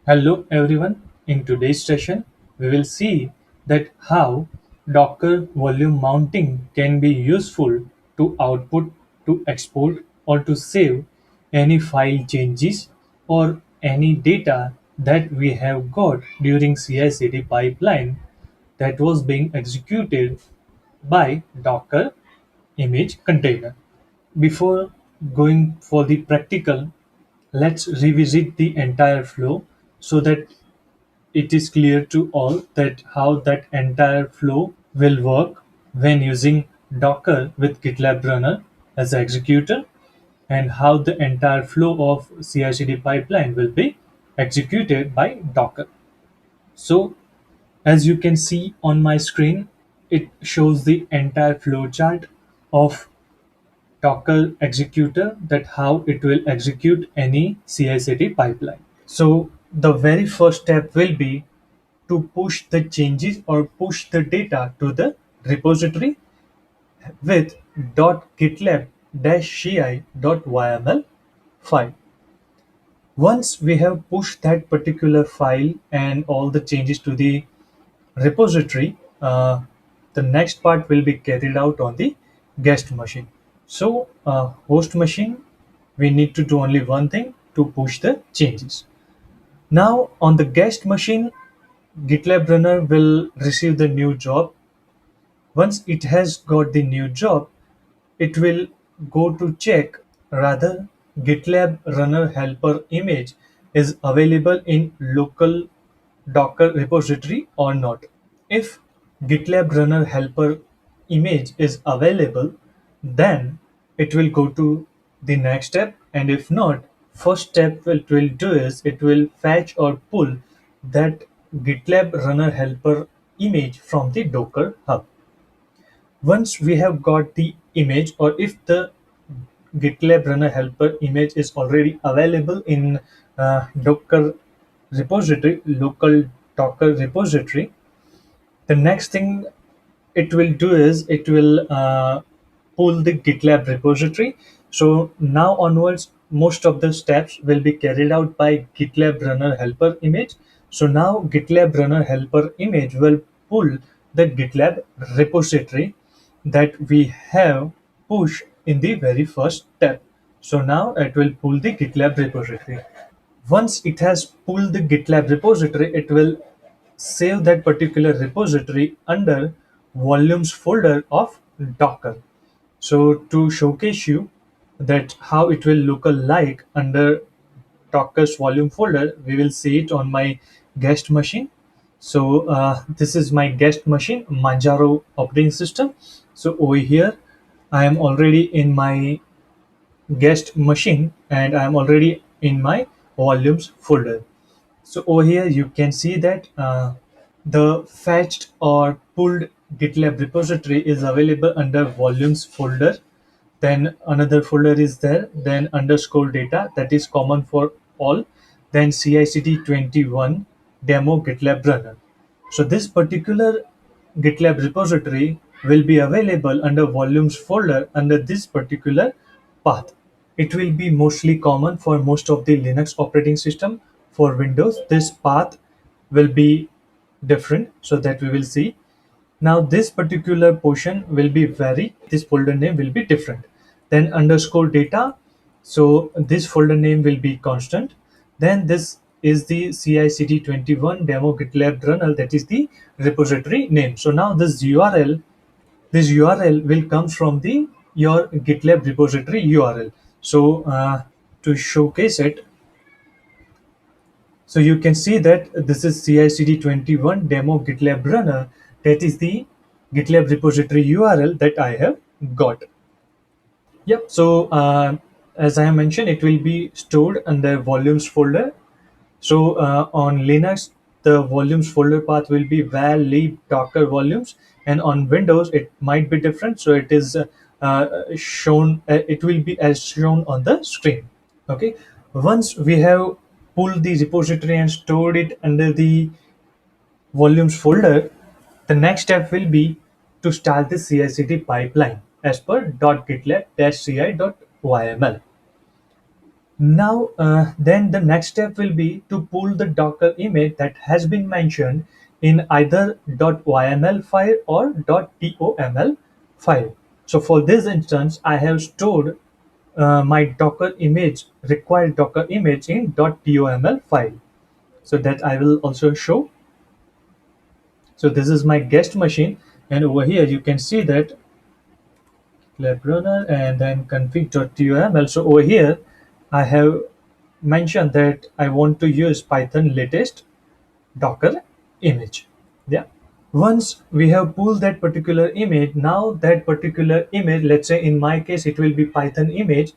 Hello everyone. In today's session, we will see that how Docker volume mounting can be useful to output, to export, or to save any file changes or any data that we have got during CI/CD pipeline that was being executed by Docker image container. Before going for the practical, let's revisit the entire flow so that it is clear to all that how that entire flow will work when using Docker with GitLab runner as the executor, and how the entire flow of CI/CD pipeline will be executed by Docker. So as you can see on my screen, it shows the entire flow chart of Docker executor, that how it will execute any CI/CD pipeline. So the very first step will be to push the changes or push the data to the repository with .gitlab-ci.yml file. Once we have pushed that particular file and all the changes to the repository, the next part will be carried out on the guest machine. So, host machine, we need to do only one thing to push the changes. Now, on the guest machine, GitLab runner will receive the new job. Once it has got the new job, it will go to check rather GitLab runner helper image is available in local Docker repository or not. If GitLab runner helper image is available, then it will go to the next step, and if not, first step it will do is it will fetch or pull that GitLab runner helper image from the Docker hub. Once we have got the image, or if the GitLab runner helper image is already available in Docker repository, local Docker repository, the next thing it will do is it will pull the GitLab repository. So now onwards, most of the steps will be carried out by GitLab runner helper image. So now GitLab runner helper image will pull the GitLab repository that we have pushed in the very first step. So now it will pull the GitLab repository. Once it has pulled the GitLab repository, it will save that particular repository under volumes folder of Docker. So to showcase you that how it will look like under Docker's volume folder, we will see it on my guest machine. So this is my guest machine, Manjaro operating system. So over here, I am already in my guest machine and I am already in my volumes folder. So over here you can see that the fetched or pulled GitLab repository is available under volumes folder. Then another folder is there. Then underscore data, that is common for all. Then CICD 21 demo GitLab runner. So this particular GitLab repository will be available under volumes folder under this particular path. It will be mostly common for most of the Linux operating system. For Windows, this path will be different, so that we will see. Now this particular portion will be vary. This folder name will be different. Then underscore data. So this folder name will be constant. Then this is the CI/CD 21 demo GitLab runner. That is the repository name. So now this URL will come from the your GitLab repository URL. So to showcase it, so you can see that this is CI/CD 21 demo GitLab runner. That is the GitLab repository URL that I have got. Yep. So as I mentioned, it will be stored under volumes folder. So on Linux, the volumes folder path will be var lib docker volumes, and on Windows it might be different. So it is shown. It will be as shown on the screen. Okay. Once we have pulled the repository and stored it under the volumes folder, the next step will be to start the CI/CD pipeline as per .gitlab-ci.yml. Now, then the next step will be to pull the Docker image that has been mentioned in either .yml file or .toml file. So for this instance, I have stored my Docker image, required Docker image in .toml file. So that I will also show. So this is my guest machine, and over here you can see that lab runner and then config.toml. So over here, I have mentioned that I want to use Python latest Docker image. Yeah. Once we have pulled that particular image, now that particular image, let's say in my case, it will be Python image,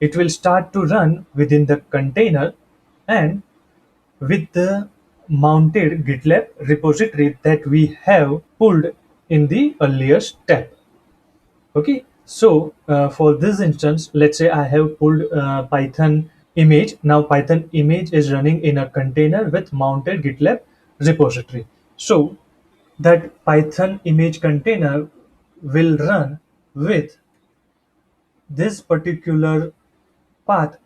it will start to run within the container and with the mounted GitLab repository that we have pulled in the earlier step. Okay, so for this instance, let's say I have pulled Python image. Now Python image is running in a container with mounted GitLab repository. So that Python image container will run with this particular path,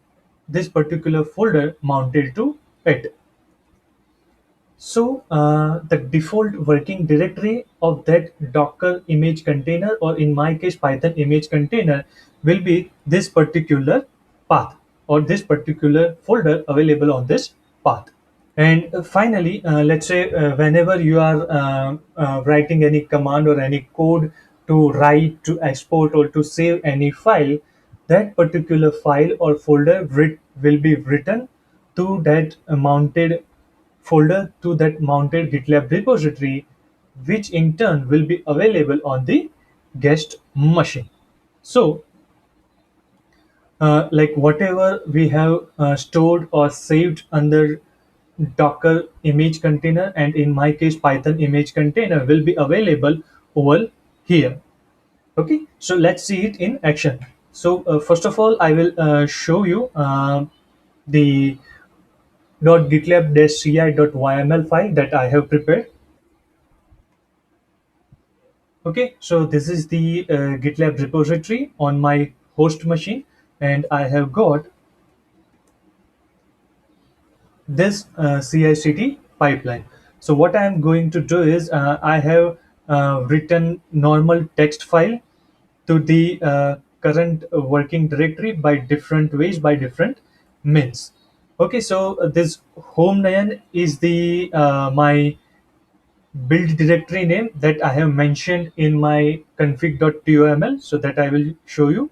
this particular folder mounted to it. So the default working directory of that Docker image container, or in my case, Python image container, will be this particular path or this particular folder available on this path. And finally, let's say whenever you are writing any command or any code to write, to export, or to save any file, that particular file or folder will be written to that mounted folder, to that mounted GitLab repository, which in turn will be available on the guest machine. So like whatever we have stored or saved under Docker image container, and in my case Python image container, will be available over here. Okay, so let's see it in action. So first of all, I will show you the .gitlab-ci.yml file that I have prepared. Okay, so this is the GitLab repository on my host machine, and I have got this CI/CD pipeline. So what I am going to do is I have written normal text file to the current working directory by different ways, by different means. Okay, so this home nayan is the my build directory name that I have mentioned in my config.toml, so that I will show you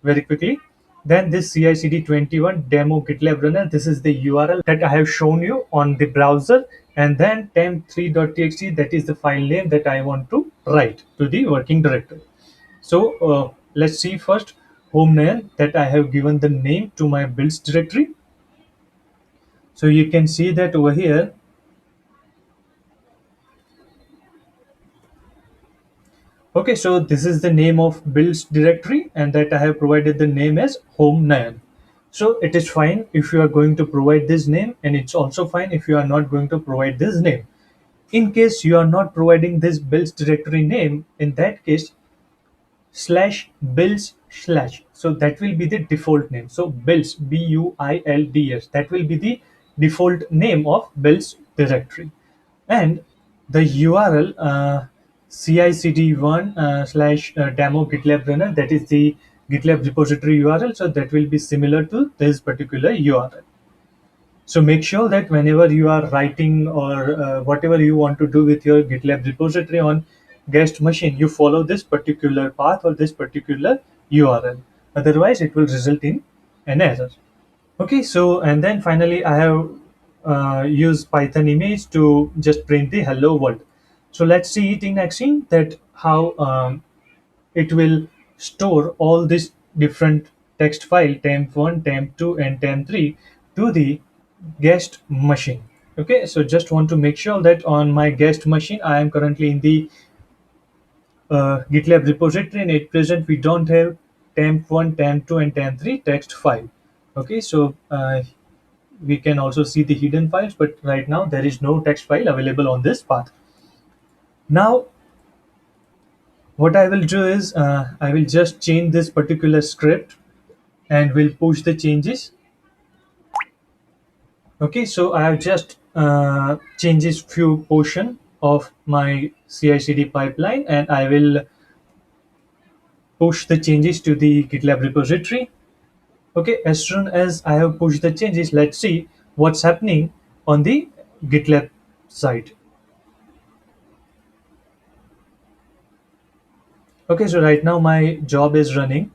very quickly. Then this CI/CD 21 demo GitLab runner, this is the URL that I have shown you on the browser, and then temp3.txt, that is the file name that I want to write to the working directory. So let's see first home name, that I have given the name to my builds directory. So you can see that over here. Okay, so this is the name of builds directory, and that I have provided the name as home nayan. So it is fine if you are going to provide this name, and it's also fine if you are not going to provide this name. In case you are not providing this builds directory name, in that case, slash builds slash, so that will be the default name. So builds, builds, that will be the default name of builds directory. And the URL cicd1 slash demo GitLab runner, that is the GitLab repository URL, so that will be similar to this particular URL. So make sure that whenever you are writing or whatever you want to do with your GitLab repository on guest machine, you follow this particular path or this particular URL. Otherwise, it will result in an error. Okay, so and then finally, I have used Python image to just print the hello world. So let's see it in action, that how it will store all these different text file temp1, temp2, and temp3 to the guest machine. Okay, so just want to make sure that on my guest machine, I am currently in the GitLab repository, and at present we don't have temp1, temp2, and temp3 text file. Okay, so we can also see the hidden files, but right now there is no text file available on this path. Now what I will do is I will just change this particular script and will push the changes. Okay, so I have just changes few portion of my CI/CD pipeline, and I will push the changes to the GitLab repository. Okay, as soon as I have pushed the changes, let's see what's happening on the GitLab side. Okay, so right now my job is running.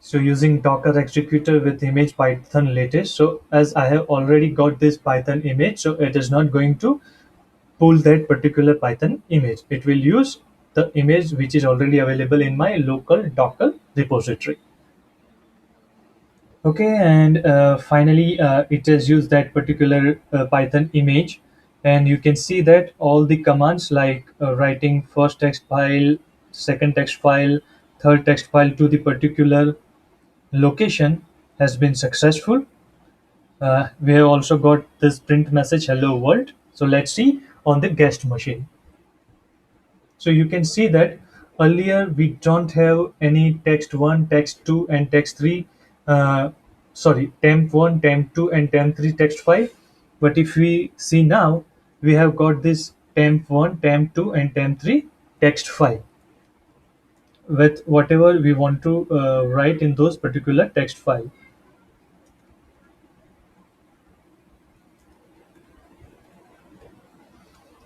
So using Docker Executor with image Python latest. So as I have already got this Python image, so it is not going to pull that particular Python image. It will use the image which is already available in my local Docker repository. Okay, and finally, it has used that particular Python image, and you can see that all the commands like writing first text file, second text file, third text file to the particular location has been successful. We have also got this print message hello world. So let's see on the guest machine. So you can see that earlier we don't have any text 1, text 2 and text 3, sorry, temp 1, temp 2 and temp 3 text file. But if we see now, we have got this temp 1, temp 2 and temp 3 text file with whatever we want to write in those particular text file.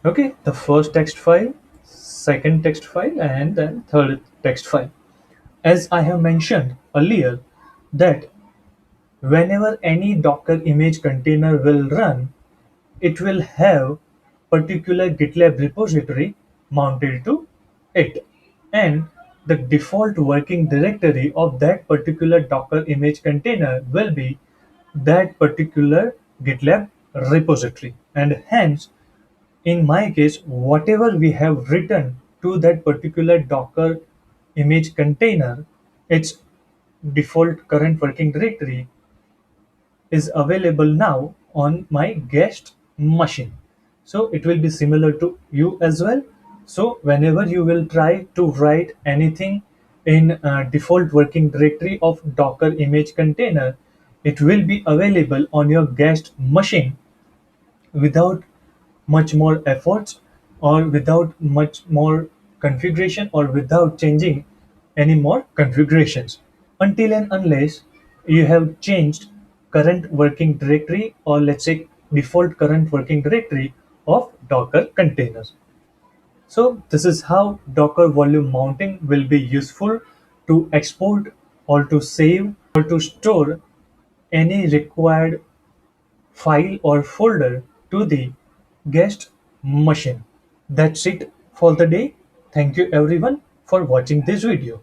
Okay, the first text file, second text file, and then third text file. As I have mentioned earlier, that whenever any Docker image container will run, it will have particular GitLab repository mounted to it. And the default working directory of that particular Docker image container will be that particular GitLab repository. And hence, in my case, whatever we have written to that particular Docker image container, its default current working directory is available now on my guest machine. So it will be similar to you as well. So whenever you will try to write anything in default working directory of Docker image container, it will be available on your guest machine without much more efforts or without much more configuration or without changing any more configurations until and unless you have changed current working directory or let's say default current working directory of Docker containers. So this is how Docker volume mounting will be useful to export or to save or to store any required file or folder to the guest machine. That's it for the day. Thank you everyone for watching this video.